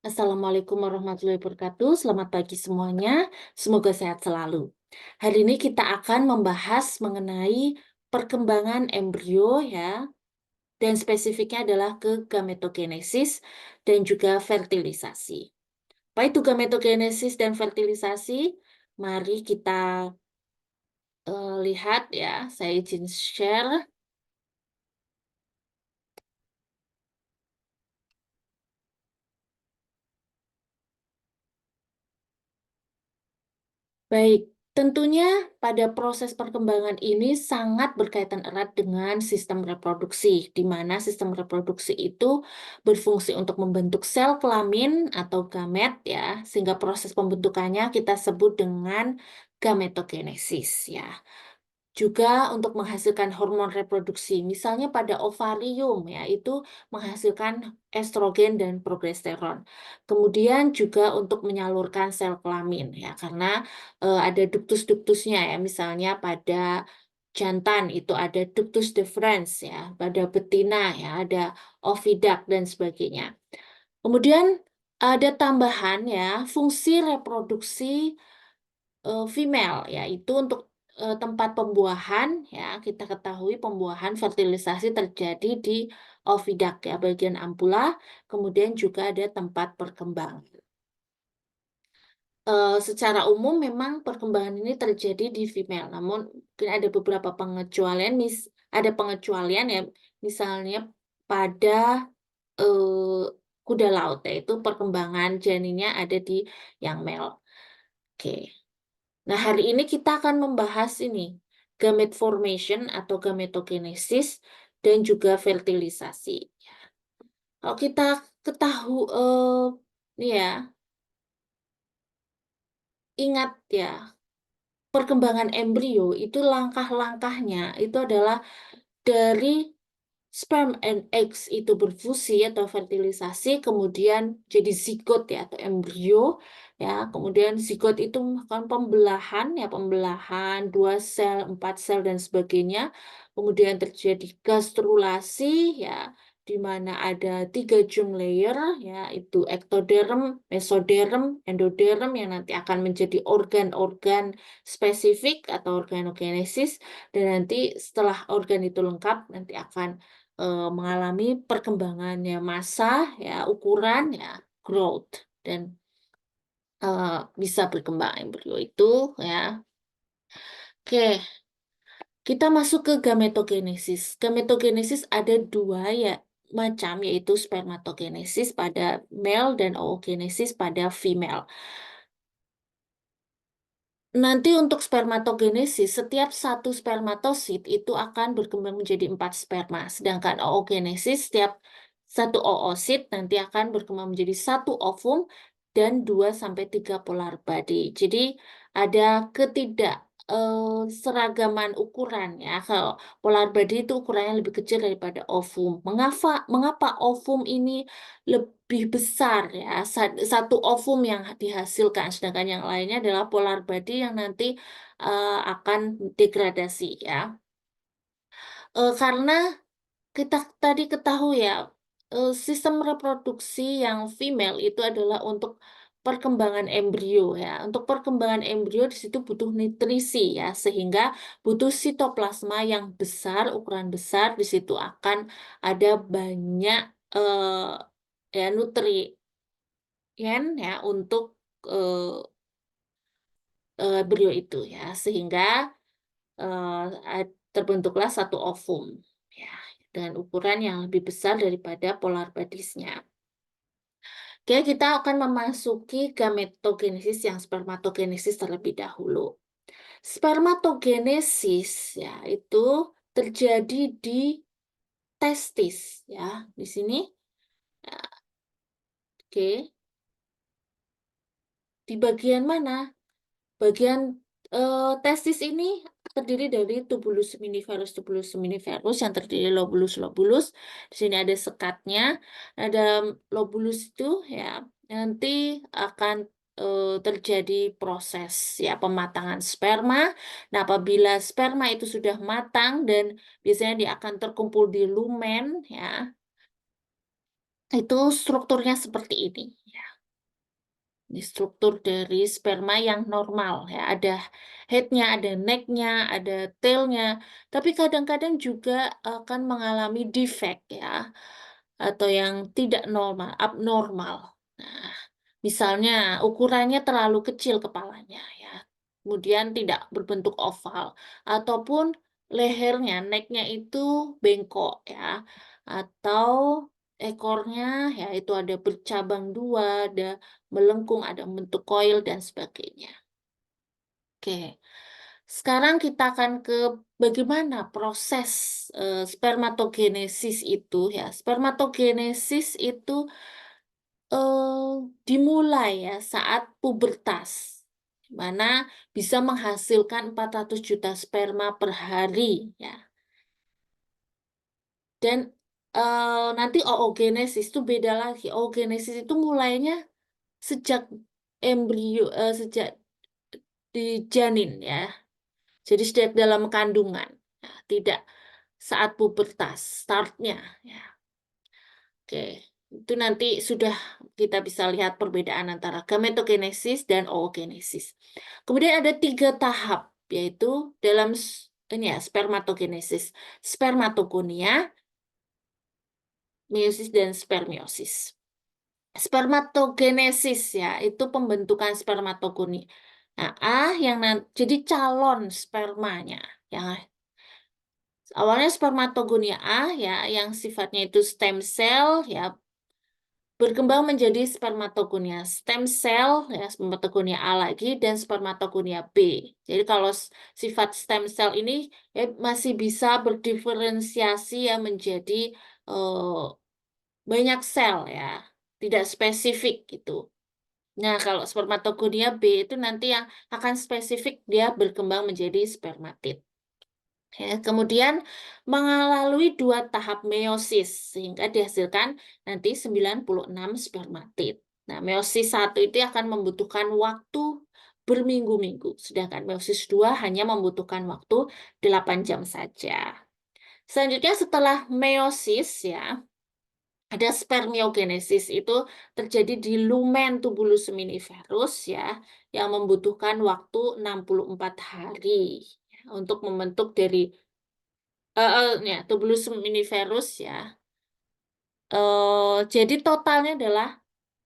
Assalamualaikum warahmatullahi wabarakatuh. Selamat pagi semuanya. Semoga sehat selalu. Hari ini kita akan membahas mengenai perkembangan embrio ya, dan spesifiknya adalah ke gametogenesis dan juga fertilisasi. Apa itu gametogenesis dan fertilisasi? Mari kita lihat ya. Saya izin share. Baik, tentunya pada proses perkembangan ini sangat berkaitan erat dengan sistem reproduksi, di mana sistem reproduksi itu berfungsi untuk membentuk sel kelamin atau gamet ya, sehingga proses pembentukannya kita sebut dengan gametogenesis ya. Juga untuk menghasilkan hormon reproduksi, misalnya pada ovarium ya, itu menghasilkan estrogen dan progesteron. Kemudian juga untuk menyalurkan sel kelamin ya, karena ada duktus-duktusnya ya, misalnya pada jantan itu ada ductus deferens ya, pada betina ya ada oviduct dan sebagainya. Kemudian ada tambahan ya, fungsi reproduksi female yaitu untuk tempat pembuahan ya, kita ketahui pembuahan fertilisasi terjadi di oviduct ya, bagian ampula, kemudian juga ada tempat perkembangan. Secara umum memang perkembangan ini terjadi di female, namun mungkin ada beberapa pengecualian, ada pengecualian ya, misalnya pada eh, kuda laut, yaitu perkembangan janinnya ada di yang male. Oke. Nah, hari ini kita akan membahas ini, gamete formation atau gametogenesis dan juga fertilisasi. Kalau kita ketahui, ini ya, ingat ya, perkembangan embrio itu langkah-langkahnya itu adalah dari sperm and eggs itu berfusi atau fertilisasi, kemudian jadi zigot ya atau embrio ya, kemudian zigot itu melakukan pembelahan ya, pembelahan 2 sel, 4 sel dan sebagainya, kemudian terjadi gastrulasi ya, di mana ada 3 layer ya, itu ektoderm, mesoderm, endoderm yang nanti akan menjadi organ-organ spesifik atau organogenesis, dan nanti setelah organ itu lengkap nanti akan mengalami perkembangannya massa ya, ukuran ya, growth, dan bisa berkembang embrio itu ya. Oke, kita masuk ke gametogenesis. Gametogenesis ada 2 ya macam, yaitu spermatogenesis pada male dan oogenesis pada female. Nanti untuk spermatogenesis, setiap satu spermatosit itu akan berkembang menjadi 4 sperma. Sedangkan oogenesis, setiap satu oosit nanti akan berkembang menjadi 1 ovum dan 2 sampai 3 polar body. Jadi ada seragaman ukuran ya. Kalau polar body itu ukurannya lebih kecil daripada ovum. Mengapa ovum ini lebih besar ya, satu ovum yang dihasilkan, sedangkan yang lainnya adalah polar body yang nanti akan degradasi ya. Karena kita tadi ketahui ya, sistem reproduksi yang female itu adalah untuk perkembangan embrio ya. Untuk perkembangan embrio di situ butuh nutrisi ya, sehingga butuh sitoplasma yang besar, ukuran besar, di situ akan ada banyak ya nutrien ya untuk embrio itu ya, sehingga terbentuklah satu ovum ya, dengan ukuran yang lebih besar daripada polar bodies-nya. Oke, kita akan memasuki gametogenesis yang spermatogenesis terlebih dahulu. Spermatogenesis ya itu terjadi di testis ya, di sini. Ya, oke, di bagian mana? Bagian testis ini terdiri dari tubulus seminiferus yang terdiri lobulus. Di sini ada sekatnya, ada lobulus itu ya, nanti akan terjadi proses ya pematangan sperma. Nah, apabila sperma itu sudah matang dan biasanya dia akan terkumpul di lumen ya, itu strukturnya seperti ini. Ini struktur dari sperma yang normal ya, ada head-nya, ada neck-nya, ada tail-nya, tapi kadang-kadang juga akan mengalami defect ya, atau yang tidak normal, abnormal. Nah, misalnya ukurannya terlalu kecil kepalanya ya, kemudian tidak berbentuk oval, ataupun lehernya, neck-nya itu bengkok ya, atau ekornya ya itu ada bercabang dua, ada melengkung, ada bentuk koil dan sebagainya. Oke. Sekarang kita akan ke bagaimana proses spermatogenesis itu ya. Spermatogenesis itu dimulai ya saat pubertas, di mana bisa menghasilkan 400 juta sperma per hari ya. Dan nanti oogenesis itu beda lagi. Oogenesis itu mulainya sejak embrio, sejak di janin ya. Jadi sejak dalam kandungan, ya, tidak saat pubertas, startnya. Ya. Oke, itu nanti sudah kita bisa lihat perbedaan antara gametogenesis dan oogenesis. Kemudian ada 3 tahap, yaitu dalam ini ya, spermatogenesis, spermatogonia, meiosis, dan spermiosis. Spermatogenesis ya, itu pembentukan spermatogoni. Nah, yang jadi calon spermanya. Yang awalnya spermatogonia A ya, yang sifatnya itu stem cell ya, berkembang menjadi spermatogonia stem cell ya, spermatogonia A lagi dan spermatogonia B. Jadi kalau sifat stem cell ini ya masih bisa berdiferensiasi ya menjadi banyak sel ya, tidak spesifik gitu. Nah, kalau spermatogonia B itu nanti yang akan spesifik dia berkembang menjadi spermatid. Ya, kemudian melalui 2 tahap meiosis sehingga dihasilkan nanti 96 spermatid. Nah, meiosis 1 itu akan membutuhkan waktu berminggu-minggu, sedangkan meiosis 2 hanya membutuhkan waktu 8 jam saja. Selanjutnya setelah meiosis ya, ada spermiogenesis itu terjadi di lumen tubulus seminiferus ya, yang membutuhkan waktu 64 hari ya, untuk membentuk dari ya, tubulus seminiferus ya. Jadi totalnya adalah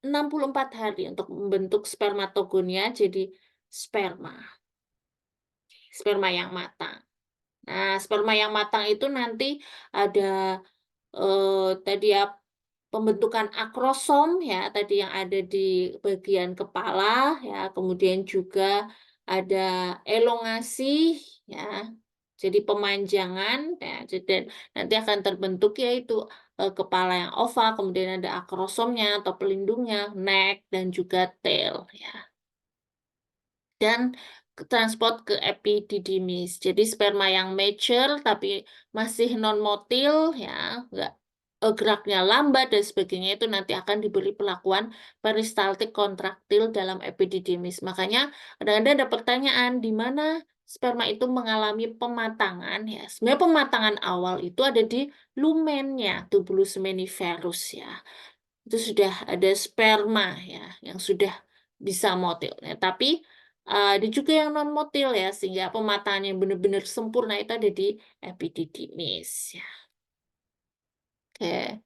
64 hari untuk membentuk spermatogonia jadi sperma, sperma yang matang. Nah, sperma yang matang itu nanti ada tadi ya pembentukan akrosom ya tadi yang ada di bagian kepala ya, kemudian juga ada elongasi ya. Jadi pemanjangan ya, jadi nanti akan terbentuk yaitu kepala yang oval, kemudian ada akrosomnya atau pelindungnya, neck dan juga tail ya. Dan transport ke epididymis. Jadi sperma yang mature tapi masih non-motil ya, nggak geraknya lambat dan sebagainya itu nanti akan diberi perlakuan peristaltik kontraktil dalam epididymis. Makanya kadang-kadang ada pertanyaan di mana sperma itu mengalami pematangan ya. Sebenarnya pematangan awal itu ada di lumennya tubulus seminiferus ya. Itu sudah ada sperma ya yang sudah bisa motil. Ya, tapi ada juga yang non motil ya sehingga pematangan yang benar-benar sempurna itu ada di epididymis ya. Oke.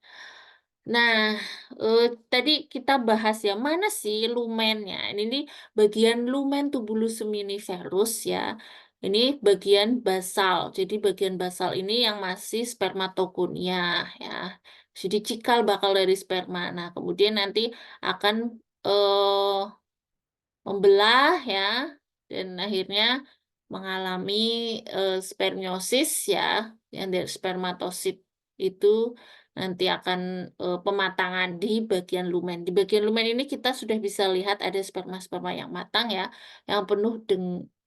Nah, tadi kita bahas ya, mana sih lumennya? Ini nih bagian lumen tubulus seminiferus ya. Ini bagian basal. Jadi bagian basal ini yang masih spermatogonia ya. Jadi cikal bakal dari sperma. Nah, kemudian nanti akan eh, membelah ya dan akhirnya mengalami spermiosis ya, yang dari spermatosit itu nanti akan pematangan di bagian lumen. Di bagian lumen ini kita sudah bisa lihat ada sperma-sperma yang matang ya, yang penuh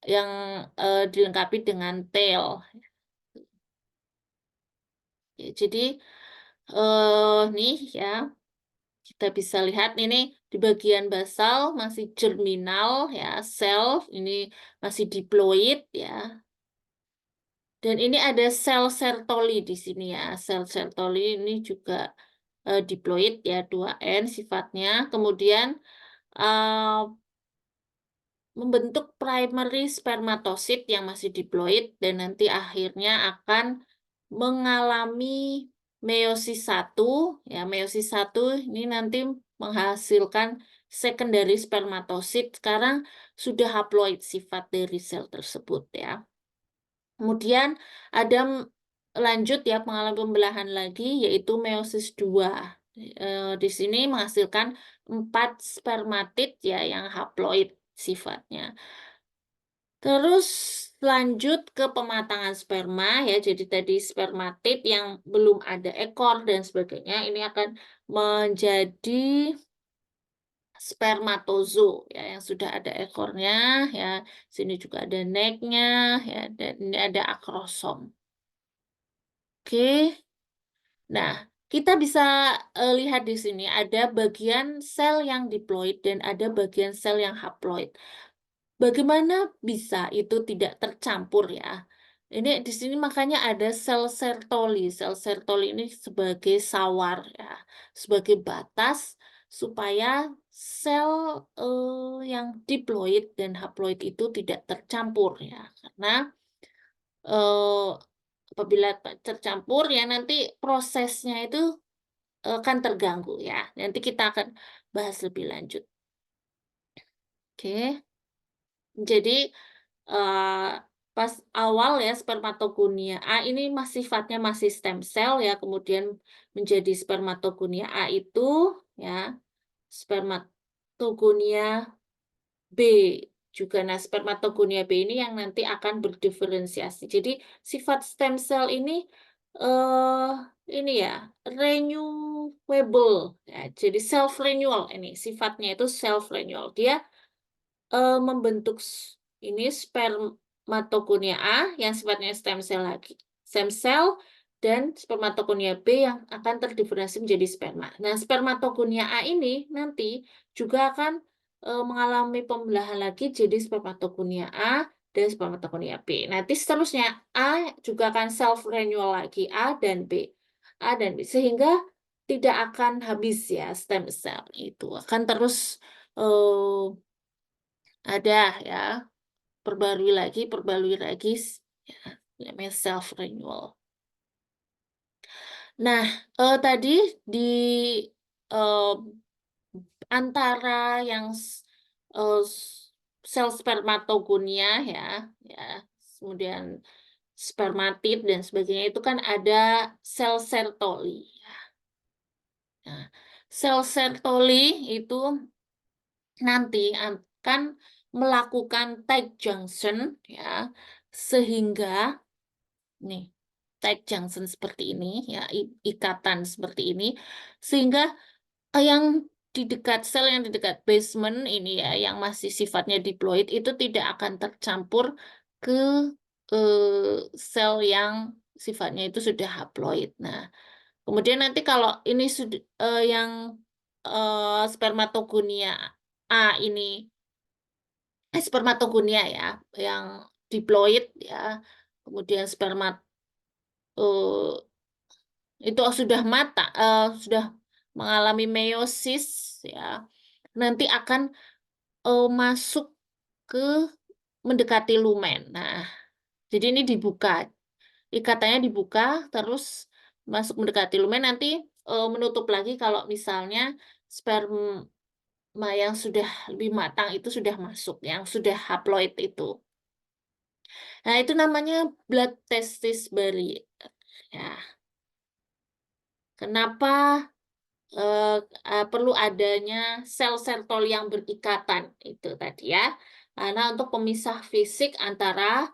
yang dilengkapi dengan tail. Ya, jadi nih ya kita bisa lihat ini di bagian basal masih germinal ya, sel ini masih diploid ya. Dan ini ada sel Sertoli di sini ya. Sel Sertoli ini juga diploid ya 2N sifatnya. Kemudian eee, membentuk primary spermatosit yang masih diploid dan nanti akhirnya akan mengalami meiosis 1, ya, meiosis 1 ini nanti menghasilkan secondary spermatosit, sekarang sudah haploid sifat dari sel tersebut, ya. Kemudian ada lanjut ya mengalami pembelahan lagi yaitu meiosis 2. Di sini menghasilkan 4 spermatid ya yang haploid sifatnya. Terus lanjut ke pematangan sperma ya. Jadi tadi spermatid yang belum ada ekor dan sebagainya ini akan menjadi spermatozo ya yang sudah ada ekornya ya. Sini juga ada necknya ya dan ini ada akrosom. Oke. Nah, kita bisa lihat di sini ada bagian sel yang diploid dan ada bagian sel yang haploid. Bagaimana bisa itu tidak tercampur ya? Ini di sini makanya ada sel Sertoli. Sel Sertoli ini sebagai sawar ya, sebagai batas supaya sel yang diploid dan haploid itu tidak tercampur ya. Karena eh, apabila tercampur ya nanti prosesnya itu akan terganggu ya. Nanti kita akan bahas lebih lanjut. Oke. Jadi eh, pas awal ya spermatogonia A ini sifatnya masih stem cell ya, kemudian menjadi spermatogonia A itu ya spermatogonia B juga. Nah, spermatogonia B ini yang nanti akan berdiferensiasi. Jadi sifat stem cell eh ini ya renewable ya. Jadi self renewal ini sifatnya itu self renewal. Dia membentuk ini spermatogonia A yang sifatnya stem cell dan spermatogonia B yang akan terdiferensiasi menjadi sperma. Nah, spermatogonia A ini nanti juga akan mengalami pembelahan lagi jadi spermatogonia A dan spermatogonia B. Nanti seterusnya A juga akan self renewal lagi A dan B sehingga tidak akan habis ya stem cell itu akan terus eh, ada ya, perbarui lagi, ya, namanya self renewal. Nah, tadi di eh, antara yang sel spermatogonia ya, ya, kemudian spermatid dan sebagainya itu kan ada sel Sertoli. Nah, sel Sertoli itu nanti akan melakukan tight junction ya sehingga nih tight junction seperti ini ya ikatan seperti ini sehingga yang di dekat sel yang di dekat basement ini ya yang masih sifatnya diploid itu tidak akan tercampur ke sel yang sifatnya itu sudah haploid. Nah, kemudian nanti kalau ini sudah yang spermatogonia A ini spermatogonia ya, yang diploid ya, kemudian eh, itu sudah sudah mengalami meiosis ya, nanti akan masuk ke mendekati lumen. Nah, jadi ini dibuka, ikatannya dibuka, terus masuk mendekati lumen, nanti menutup lagi kalau misalnya sperma yang sudah lebih matang itu sudah masuk, yang sudah haploid itu. Nah, itu namanya blood testis barrier. Ya, kenapa eh, perlu adanya sel Sertoli yang berikatan itu tadi ya? Karena untuk pemisah fisik antara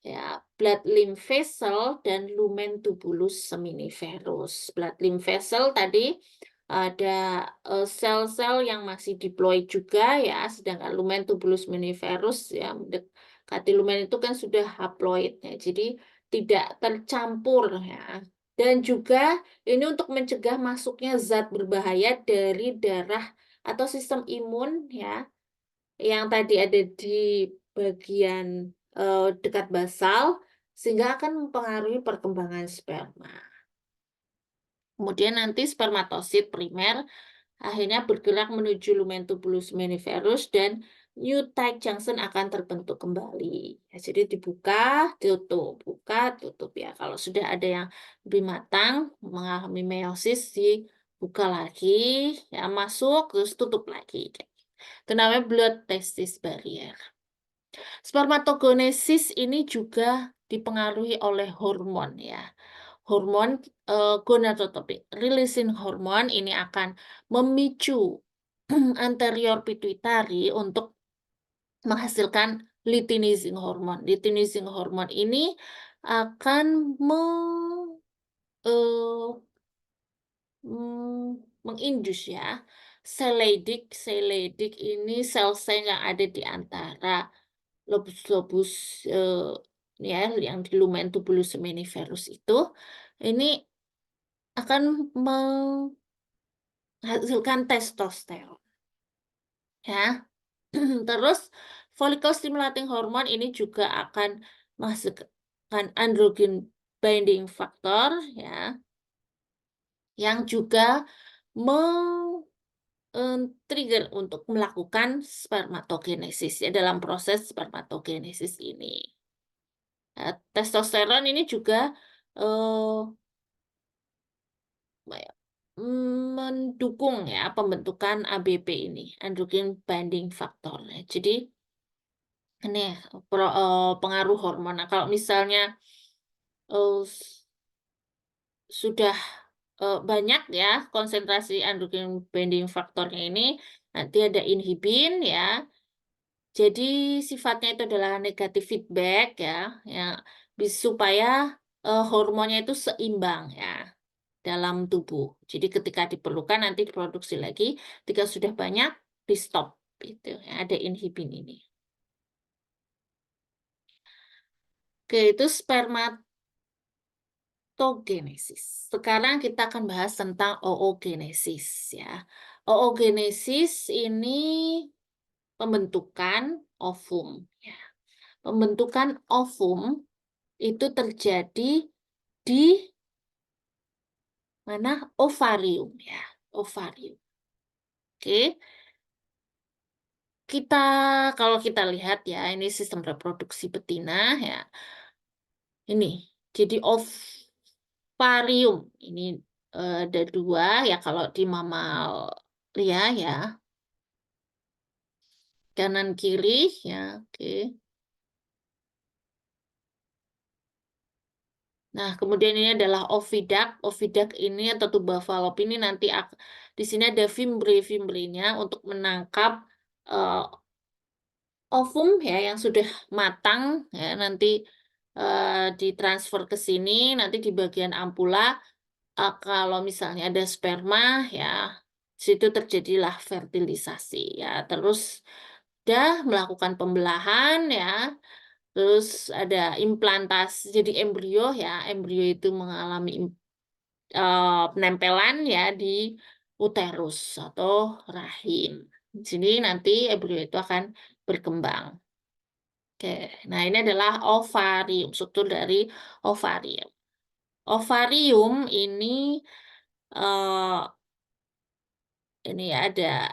ya blood lymph vessel dan lumen tubulus seminiferus. Blood lymph vessel tadi ada sel-sel yang masih diploid juga ya, sedangkan lumen tubulus seminiferus ya mendekati lumen itu kan sudah haploid ya, jadi tidak tercampur ya. Dan juga ini untuk mencegah masuknya zat berbahaya dari darah atau sistem imun ya yang tadi ada di bagian dekat basal sehingga akan mempengaruhi perkembangan sperma. Kemudian nanti spermatosit primer akhirnya bergerak menuju lumentubulus seminiferus dan new tight junction akan terbentuk kembali. Ya, jadi dibuka, buka, tutup ya. Kalau sudah ada yang lebih matang, mengalami meiosis, dibuka lagi, ya masuk, terus tutup lagi. Itu namanya blood testis barrier. Spermatogenesis ini juga dipengaruhi oleh hormon ya. Hormon gonadotropin releasing hormon ini akan memicu anterior pituitary untuk menghasilkan luteinizing hormon. Luteinizing hormon ini akan eh, mengindus ya sel Leydig. Sel Leydig ini sel-sel yang ada di antara lobus-lobus ya yang di lumen tubulus seminiferus itu ini akan menghasilkan testosteron ya. Terus follicle stimulating hormone ini juga akan menghasilkan androgen binding factor ya yang juga trigger untuk melakukan spermatogenesis ya dalam proses spermatogenesis ini. Testosteron ini juga eh, mendukung ya pembentukan ABP ini, androgen binding factor. Ya. Jadi ini pengaruh hormon. Nah, kalau misalnya sudah banyak ya konsentrasi androgen binding faktornya ini, nanti ada inhibin ya. Jadi sifatnya itu adalah negatif feedback ya, ya supaya hormonnya itu seimbang ya dalam tubuh. Jadi ketika diperlukan nanti diproduksi lagi, ketika sudah banyak di stop gitu. Ya, ada inhibin ini. Oke, itu spermatogenesis. Sekarang kita akan bahas tentang oogenesis ya. Oogenesis ini pembentukan ovum ya. Pembentukan ovum itu terjadi di mana? Ovarium ya. Ovarium. Oke. Kita kalau kita lihat ya, ini sistem reproduksi betina ya. Ini jadi ovarium ini ada dua ya kalau di mamalia ya, kanan kiri ya. Oke. Nah, kemudian ini adalah oviduct. Oviduct ini atau tuba falop ini nanti di sini ada fimbre-fimbrenya untuk menangkap eh, ovum ya yang sudah matang ya nanti ditransfer ke sini nanti di bagian ampula kalau misalnya ada sperma ya situ terjadilah fertilisasi ya terus dah melakukan pembelahan ya terus ada implantasi jadi embrio ya embrio itu mengalami penempelan ya di uterus atau rahim. Di sini nanti embrio itu akan berkembang. Oke, nah ini adalah ovarium, struktur dari ovarium. Ovarium eh, ini ada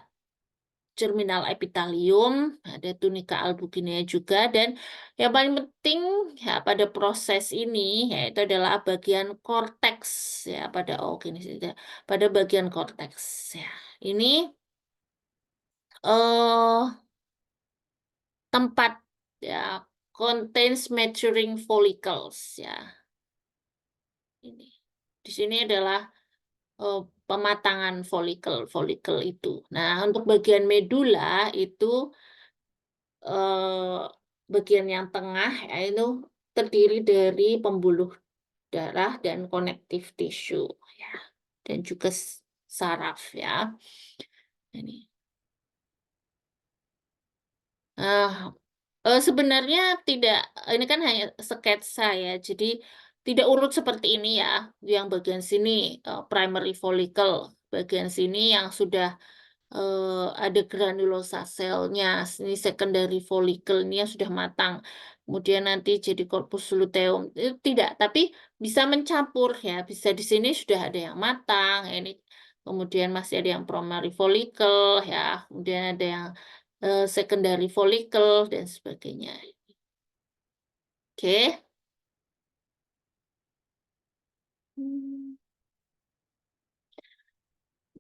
germinal epitelium, ada tunica albuginea juga, dan yang paling penting ya pada proses ini yaitu adalah bagian korteks ya pada gini sih, ya, pada bagian korteks ya. Ini eh tempat ya contains maturing follicles ya. Ini di sini adalah eh, pematangan folikel itu. Nah, untuk bagian medula itu eh, bagian yang tengah ya, itu terdiri dari pembuluh darah dan connective tissue ya, dan juga saraf ya. Ini. Nah, sebenarnya tidak, ini kan hanya sketsa ya, jadi tidak urut seperti ini ya. Yang bagian sini primary follicle, bagian sini yang sudah ada granulosa selnya, ini secondary follicle ini yang sudah matang. Kemudian nanti jadi corpus luteum. Itu tidak, tapi bisa mencampur ya. Bisa di sini sudah ada yang matang, ini kemudian masih ada yang primary follicle ya, kemudian ada yang secondary follicle dan sebagainya. Oke. Hmm.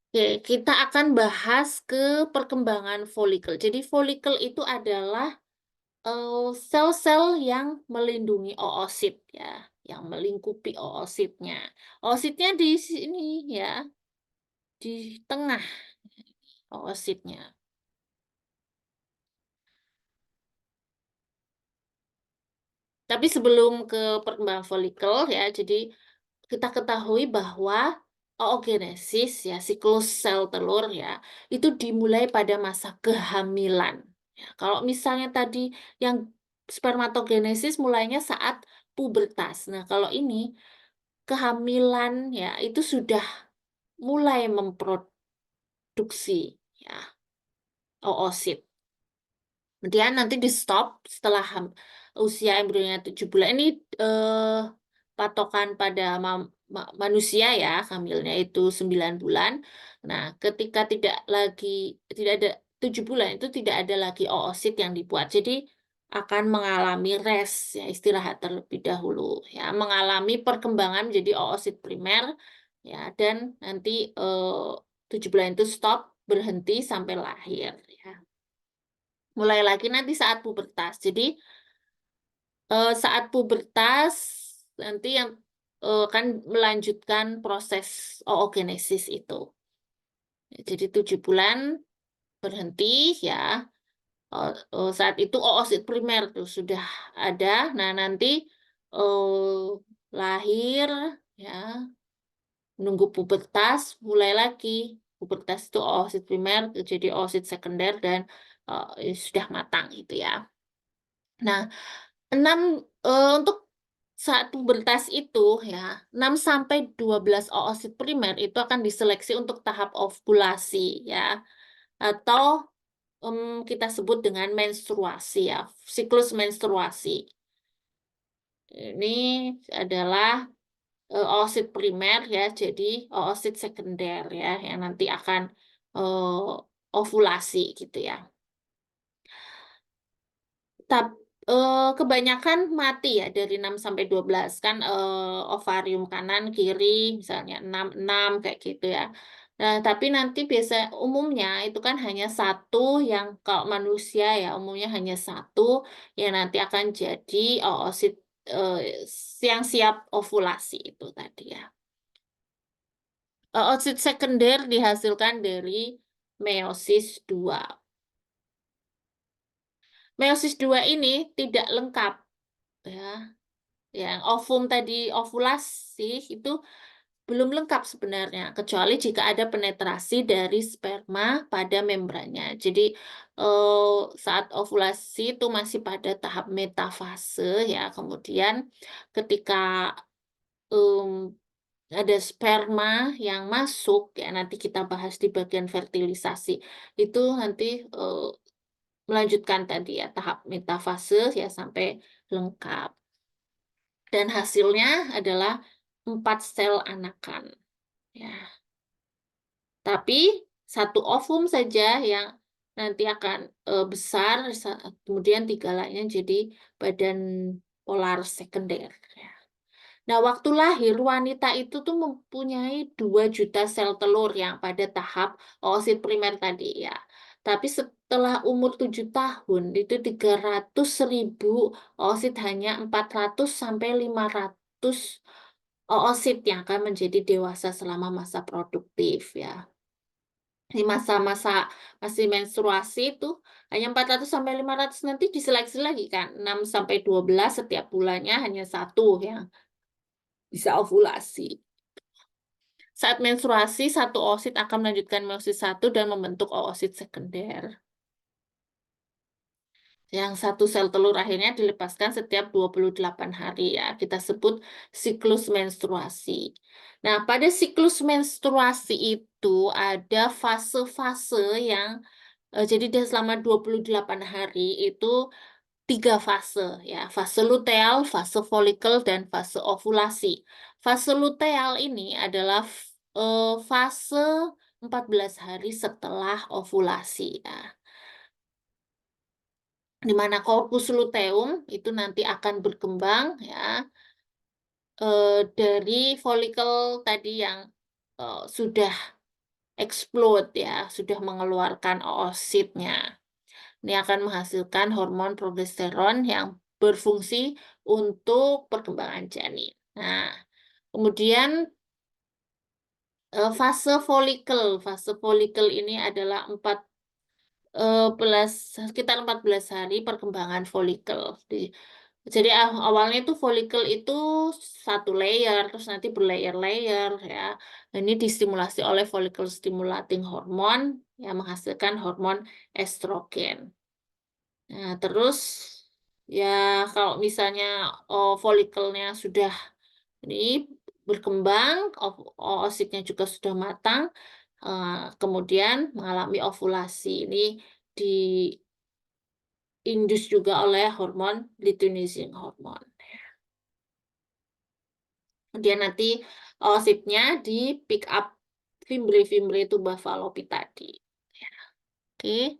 Oke, kita akan bahas ke perkembangan folikel. Jadi folikel itu adalah sel-sel yang melindungi oosit ya, yang melingkupi oositnya. Oositnya di sini ya, di tengah oositnya. Tapi sebelum ke perkembangan folikel ya, jadi kita ketahui bahwa oogenesis ya, siklus sel telur ya, itu dimulai pada masa kehamilan. Ya, kalau misalnya tadi yang spermatogenesis mulainya saat pubertas. Nah, kalau ini kehamilan ya, itu sudah mulai memproduksi ya oosit. Kemudian nanti di stop setelah usia embrionya 7 bulan. Ini eh, patokan pada manusia ya, hamilnya itu 9 bulan. Nah, ketika tidak ada 7 bulan itu tidak ada lagi oosit yang dibuat. Jadi akan mengalami rest ya, istirahat terlebih dahulu ya, mengalami perkembangan menjadi oosit primer ya, dan nanti 7 bulan itu stop, berhenti sampai lahir ya. Mulai lagi nanti saat pubertas. Jadi saat pubertas nanti yang kan melanjutkan proses oogenesis itu. Jadi 7 bulan berhenti ya. Saat itu oosit primer tuh sudah ada. Nah nanti lahir ya, menunggu pubertas, mulai lagi. Pubertas itu oosit primer jadi oosit sekunder dan sudah matang gitu ya. Nah, 6 untuk saat pubertas itu ya, 6 sampai 12 oosit primer itu akan diseleksi untuk tahap ovulasi ya, atau kita sebut dengan menstruasi ya, siklus menstruasi. Ini adalah oosit primer ya, jadi oosit sekunder ya yang nanti akan ovulasi gitu ya. Tapi kebanyakan mati ya dari 6 sampai 12 kan, ovarium kanan kiri misalnya 6 kayak gitu ya. Nah, tapi nanti biasa umumnya itu kan hanya satu, yang kalau manusia ya umumnya hanya satu yang nanti akan jadi oosit eh, yang siap ovulasi itu tadi ya. Oosit sekunder dihasilkan dari meiosis 2. Meiosis 2 ini tidak lengkap ya. Yang ovum tadi ovulasi itu belum lengkap sebenarnya, kecuali jika ada penetrasi dari sperma pada membrannya. Jadi saat ovulasi itu masih pada tahap metafase ya. Kemudian ketika em, ada sperma yang masuk ya, nanti kita bahas di bagian fertilisasi itu nanti eh, melanjutkan tadi ya tahap metafase ya sampai lengkap. Dan hasilnya adalah 4 sel anakan. Ya. Tapi satu ovum saja yang nanti akan besar, kemudian 3 lainnya jadi badan polar sekunder. Ya. Nah, waktu lahir wanita itu tuh mempunyai 2 juta sel telur yang pada tahap oosit primer tadi ya. Tapi setelah umur 7 tahun itu 300.000 oosit, hanya 400 sampai 500 oosit yang akan menjadi dewasa selama masa produktif ya. Di masa-masa masih menstruasi itu hanya 400 sampai 500, nanti diseleksi lagi kan 6 sampai 12 setiap bulannya hanya satu yang bisa ovulasi. Saat menstruasi, satu oosit akan melanjutkan meiosis satu dan membentuk oosit sekunder. Yang satu sel telur akhirnya dilepaskan setiap 28 hari ya. Kita sebut siklus menstruasi. Nah, pada siklus menstruasi itu ada fase-fase yang jadi dia selama 28 hari itu 3 fase ya. Fase luteal, fase folikel, dan fase ovulasi. Fase luteal ini adalah fase 14 hari setelah ovulasi ya. Di mana corpus luteum itu nanti akan berkembang ya, dari folikel tadi yang, sudah explode ya, sudah mengeluarkan oositnya. Ini akan menghasilkan hormon progesteron yang berfungsi untuk perkembangan janin. Nah, kemudian, fase folikel ini adalah sekitar 14 hari perkembangan folikel. Jadi awalnya itu folikel itu satu layer, terus nanti berlayer-layer ya. Ini distimulasi oleh follicle stimulating hormone yang menghasilkan hormon estrogen. Nah, terus ya kalau misalnya, folikelnya sudah ini berkembang, oositnya juga sudah matang, kemudian mengalami ovulasi. Ini diindus juga oleh hormon luteinizing hormone. Kemudian nanti oositnya di-pick up fimbre-fimbre tuba Fallopi tadi. Oke.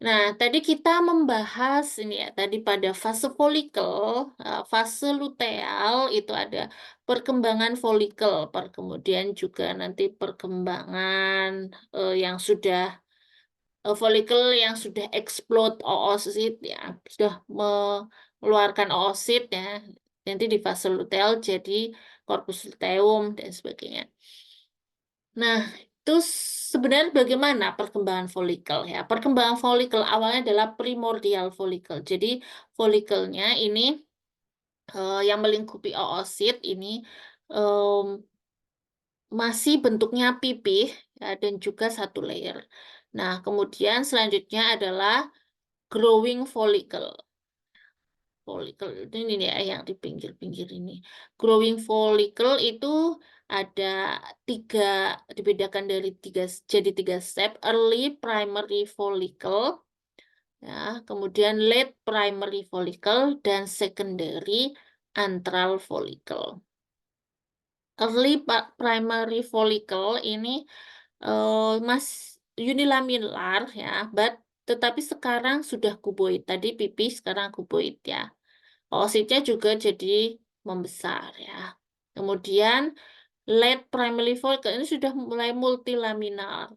Nah, tadi kita membahas ini ya, tadi pada fase folikel, fase luteal itu ada perkembangan folikel, kemudian juga nanti perkembangan, yang sudah folikel yang sudah explode oosit ya, sudah mengeluarkan oosit ya, nanti di fase luteal jadi corpus luteum dan sebagainya. Nah, itu sebenarnya bagaimana perkembangan folikel ya? Perkembangan folikel awalnya adalah primordial folikel. Jadi folikelnya ini yang melingkupi oosit ini em, masih bentuknya pipih ya, dan juga satu layer. Nah, kemudian selanjutnya adalah growing follicle. Follicle itu ini ya yang di pinggir-pinggir ini. Growing follicle itu ada tiga, dibedakan dari jadi tiga step. Early primary follicle, ya, kemudian late primary follicle, dan secondary antral follicle. Early primary follicle ini mas unilaminar ya, tetapi sekarang sudah kuboid. Tadi pipih, sekarang kuboid ya. Oositnya juga jadi membesar ya. Kemudian late primary follicle ini sudah mulai multilaminar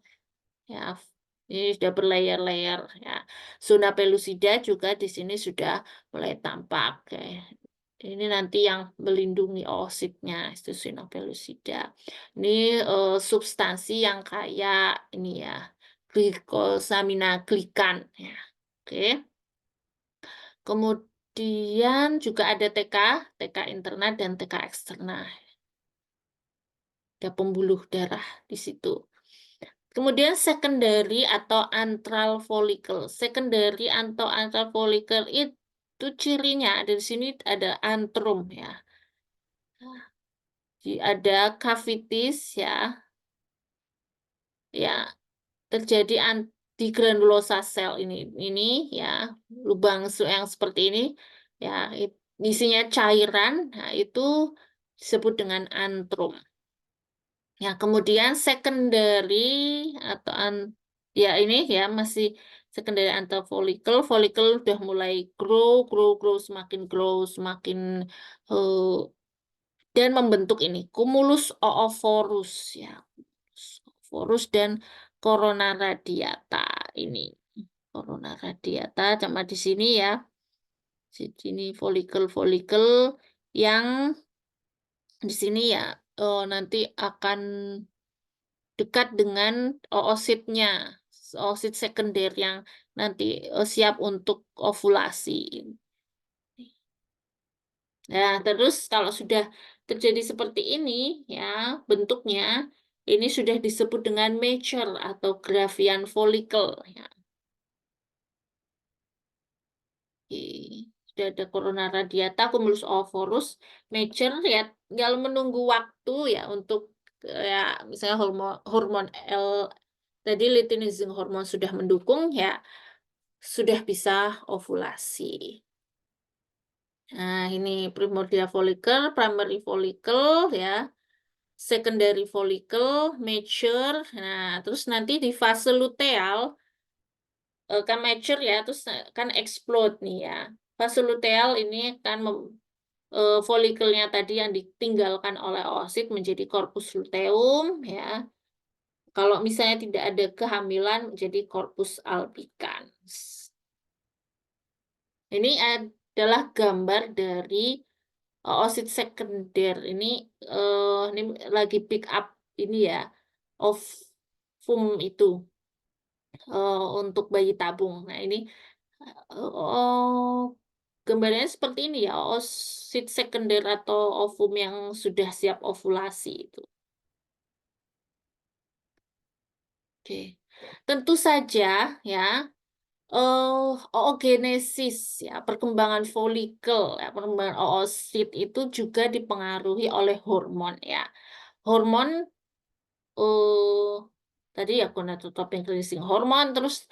ya. Ini sudah berlayer-layer ya. Zona pellucida juga di sini sudah mulai tampak ya. Ini nanti yang melindungi oositnya, itu zona pellucida. Ini substansi yang kayak ini ya, glikosamina-glikan ya. Oke. Kemudian juga ada TK interna dan TK eksterna. Ada pembuluh darah di situ. Kemudian secondary atau antral follicle. Secondary atau antral follicle itu cirinya di sini ada antrum ya. Jadi ada cavities ya. Ya, terjadi di granulosa sel ini ya, lubang yang seperti ini ya, isinya cairan. Nah, itu disebut dengan antrum. Ya, kemudian secondary atau ya ini ya masih secondary antral follicle. Follicle udah mulai grow, semakin eh, dan membentuk ini cumulus oophorus ya. Oophorus dan corona radiata ini. Corona radiata sama di sini ya. Jadi ini folikel-folikel yang di sini ya nanti akan dekat dengan oositnya, oosit sekunder yang nanti siap untuk ovulasi. Nah, terus kalau sudah terjadi seperti ini ya bentuknya, ini sudah disebut dengan mature atau Graafian follicle ya. Oke. Sudah ada corona radiata, cumulus oophorus, mature ya, tinggal menunggu waktu ya untuk ya misalnya hormon hormon tadi luteinizing hormon sudah mendukung ya sudah bisa ovulasi. Nah, ini primordial follicle, primary follicle ya. secondary follicle, mature. Nah, terus nanti di fase luteal kan mature ya, terus kan explode nih ya. Fase luteal ini kan folikelnya tadi yang ditinggalkan oleh oosit menjadi corpus luteum ya. Kalau misalnya tidak ada kehamilan menjadi corpus albicans. Ini adalah gambar dari oosit sekunder. Ini lagi pick up ini ya, ovum itu untuk bayi tabung. Nah, ini gambarnya seperti ini ya, oosit sekunder atau ovum yang sudah siap ovulasi itu. Oke. Tentu saja ya, oogenesis ya, perkembangan folikel ya, perkembangan oosit itu juga dipengaruhi oleh hormon ya. Hormon eh tadi ya gonadotropin releasing hormon, terus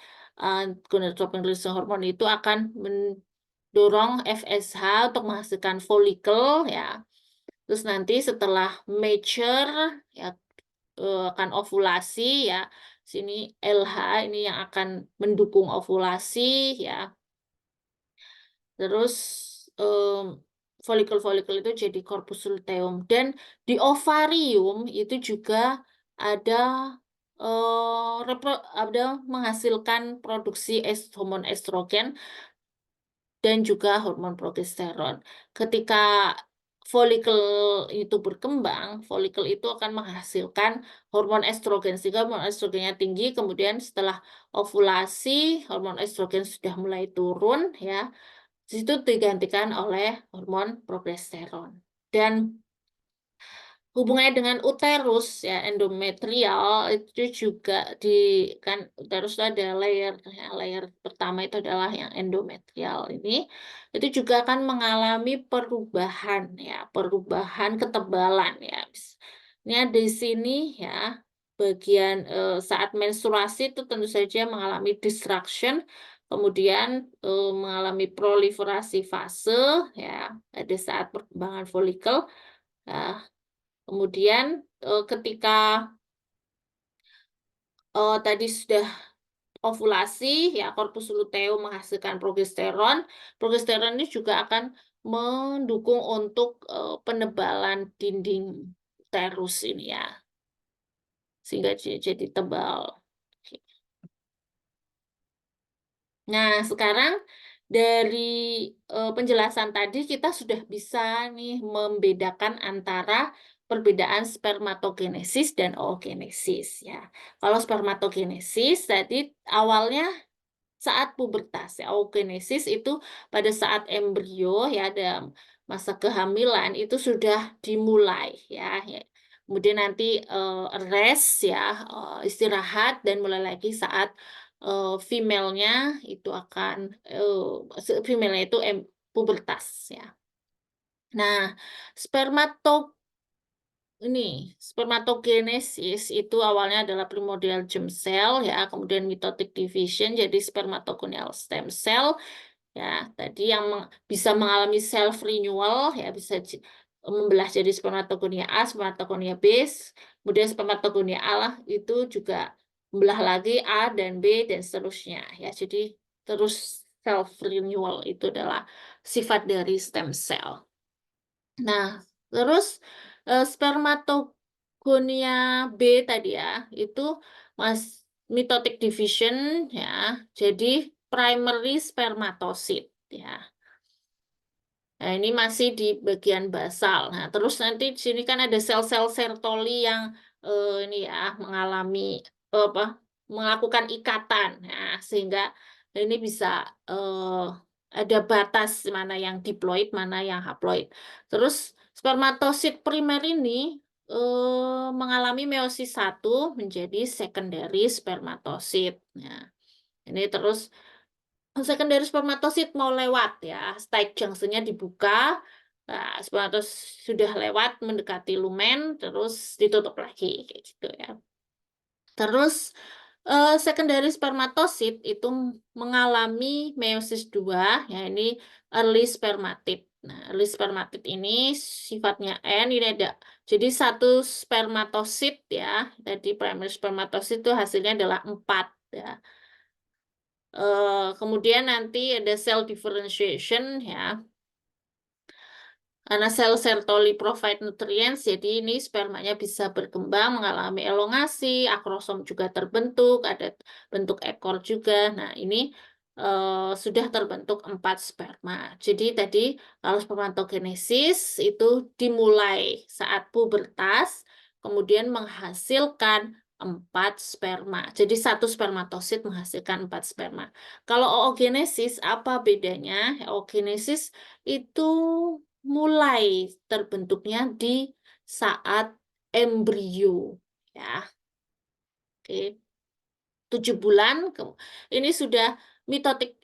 gonadotropin releasing hormon itu akan mendorong FSH untuk menghasilkan folikel ya. Terus nanti setelah mature ya akan ovulasi ya. Sini LH ini yang akan mendukung ovulasi ya. Terus folikel-folikel itu jadi corpus luteum dan di ovarium itu juga ada ada menghasilkan produksi hormon estrogen dan juga hormon progesteron. Ketika folikel itu berkembang, folikel itu akan menghasilkan hormon estrogen sehingga hormon estrogennya tinggi, kemudian setelah ovulasi hormon estrogen sudah mulai turun ya. Di situ digantikan oleh hormon progesteron. Dan hubungannya dengan uterus ya endometrial itu juga kan uterus itu ada layer ya, layer pertama itu adalah yang endometrial itu juga akan mengalami perubahan ya, perubahan ketebalan ya. Ini ada di sini ya, bagian saat menstruasi itu tentu saja mengalami disruption, kemudian mengalami proliferasi fase ya pada saat perkembangan folikel. Nah, kemudian ketika tadi sudah ovulasi, ya corpus luteum menghasilkan progesteron. Progesteron ini juga akan mendukung untuk penebalan dinding uterus ini ya, sehingga jadi tebal. Nah, sekarang dari penjelasan tadi kita sudah bisa nih membedakan antara perbedaan spermatogenesis dan oogenesis ya. Kalau spermatogenesis tadi awalnya saat pubertas ya, oogenesis itu pada saat embrio ya dalam masa kehamilan itu sudah dimulai ya. Kemudian nanti rest ya, istirahat dan mulai lagi saat female-nya itu akan female-nya itu pubertas ya. Nah, spermato ini spermatogenesis itu awalnya adalah primordial germ cell ya, kemudian mitotic division jadi spermatogonial stem cell ya. Tadi yang bisa mengalami self renewal ya, bisa membelah jadi spermatogonia A, spermatogonia B, kemudian spermatogonia A lah itu juga membelah lagi A dan B dan seterusnya ya. Jadi terus self renewal itu adalah sifat dari stem cell. Nah, terus spermatogonia B tadi ya, itu mas mitotic division ya, jadi primary spermatocyte ya. Nah, ini masih di bagian basal. Nah, terus nanti di sini kan ada sel-sel Sertoli yang ini ya mengalami apa? Melakukan ikatan. Nah, sehingga ini bisa ada batas mana yang diploid, mana yang haploid. Terus spermatosit primer ini mengalami meiosis 1 menjadi secondary spermatosit. Nah, ini terus secondary spermatosit mau lewat ya, tight junction-nya dibuka, nah, spermatosit sudah lewat mendekati lumen, terus ditutup lagi kayak gitu ya. Terus secondary spermatosit itu mengalami meiosis 2, ya ini early spermatid. Nah, early spermatid ini sifatnya N, ini ada jadi satu spermatosit ya, tadi primary spermatosit itu hasilnya adalah 4 ya. Kemudian nanti ada cell differentiation ya. Karena sel Sertoli provide nutrients, jadi ini spermanya bisa berkembang, mengalami elongasi, akrosom juga terbentuk, ada bentuk ekor juga. Nah, ini sudah terbentuk 4 sperma. Jadi tadi kalau spermatogenesis itu dimulai saat pubertas, kemudian menghasilkan 4 sperma. Jadi satu spermatosit menghasilkan 4 sperma. Kalau oogenesis apa bedanya? Oogenesis itu mulai terbentuknya di saat embrio ya. Oke, 7 bulan ini sudah mitotik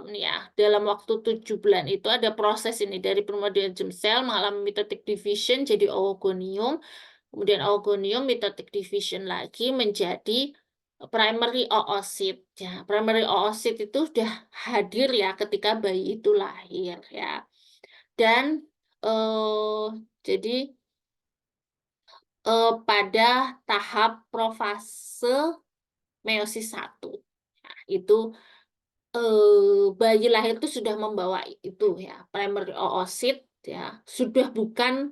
ini ya, dalam waktu 7 bulan itu ada proses ini dari primordial germ cell mengalami mitotic division jadi oogonium, kemudian oogonium mitotic division lagi menjadi primary oocyte ya. Primary oocyte itu sudah hadir ya ketika bayi itu lahir ya. Dan jadi pada tahap profase meiosis 1. Nah, itu bayi lahir itu sudah membawa itu ya, primary oocyte ya, sudah bukan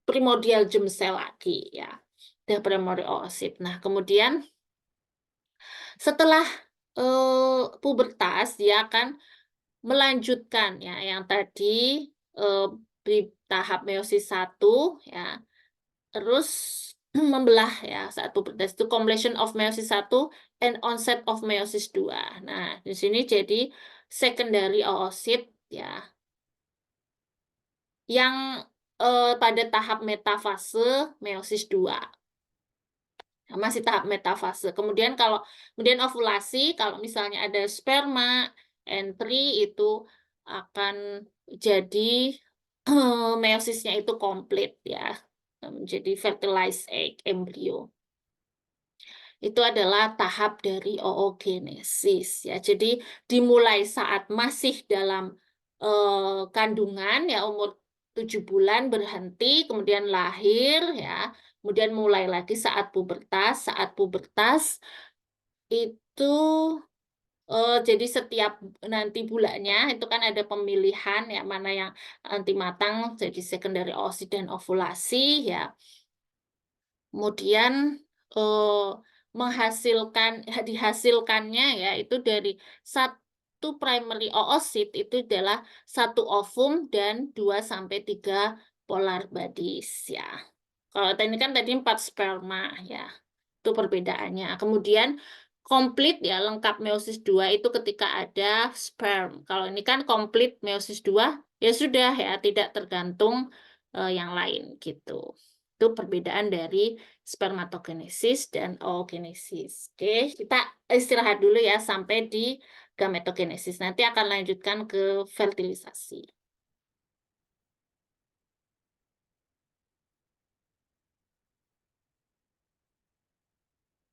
primordial germ cell lagi ya. Sudah primary oocyte. Nah, kemudian setelah pubertas dia akan melanjutkan ya yang tadi di tahap meiosis 1 ya. Terus membelah ya saat pubertas itu completion of meiosis 1 and onset of meiosis 2. Nah, di sini jadi secondary oocyte ya yang pada tahap metafase meiosis 2. Nah, masih tahap metafase. Kemudian ovulasi, kalau misalnya ada sperma entry itu akan jadi meiosisnya itu komplit ya. Menjadi fertilized egg embryo. Itu adalah tahap dari oogenesis ya. Jadi dimulai saat masih dalam kandungan ya umur 7 bulan berhenti, kemudian lahir ya, kemudian mulai lagi saat pubertas. Saat pubertas itu jadi setiap nanti bulannya itu kan ada pemilihan ya mana yang nanti matang jadi secondary oocyte dan ovulasi ya. Kemudian eh, dihasilkannya ya itu dari satu primary oocyte itu adalah satu ovum dan 2 sampai 3 polar bodies ya. Kalau ini kan tadi 4 sperma ya. Itu perbedaannya. Kemudian komplit ya lengkap meiosis 2 itu ketika ada sperm. Kalau ini kan komplit meiosis 2 ya sudah ya tidak tergantung yang lain gitu. Itu perbedaan dari spermatogenesis dan oogenesis. Oke, kita istirahat dulu ya sampai di gametogenesis. Nanti akan lanjutkan ke fertilisasi.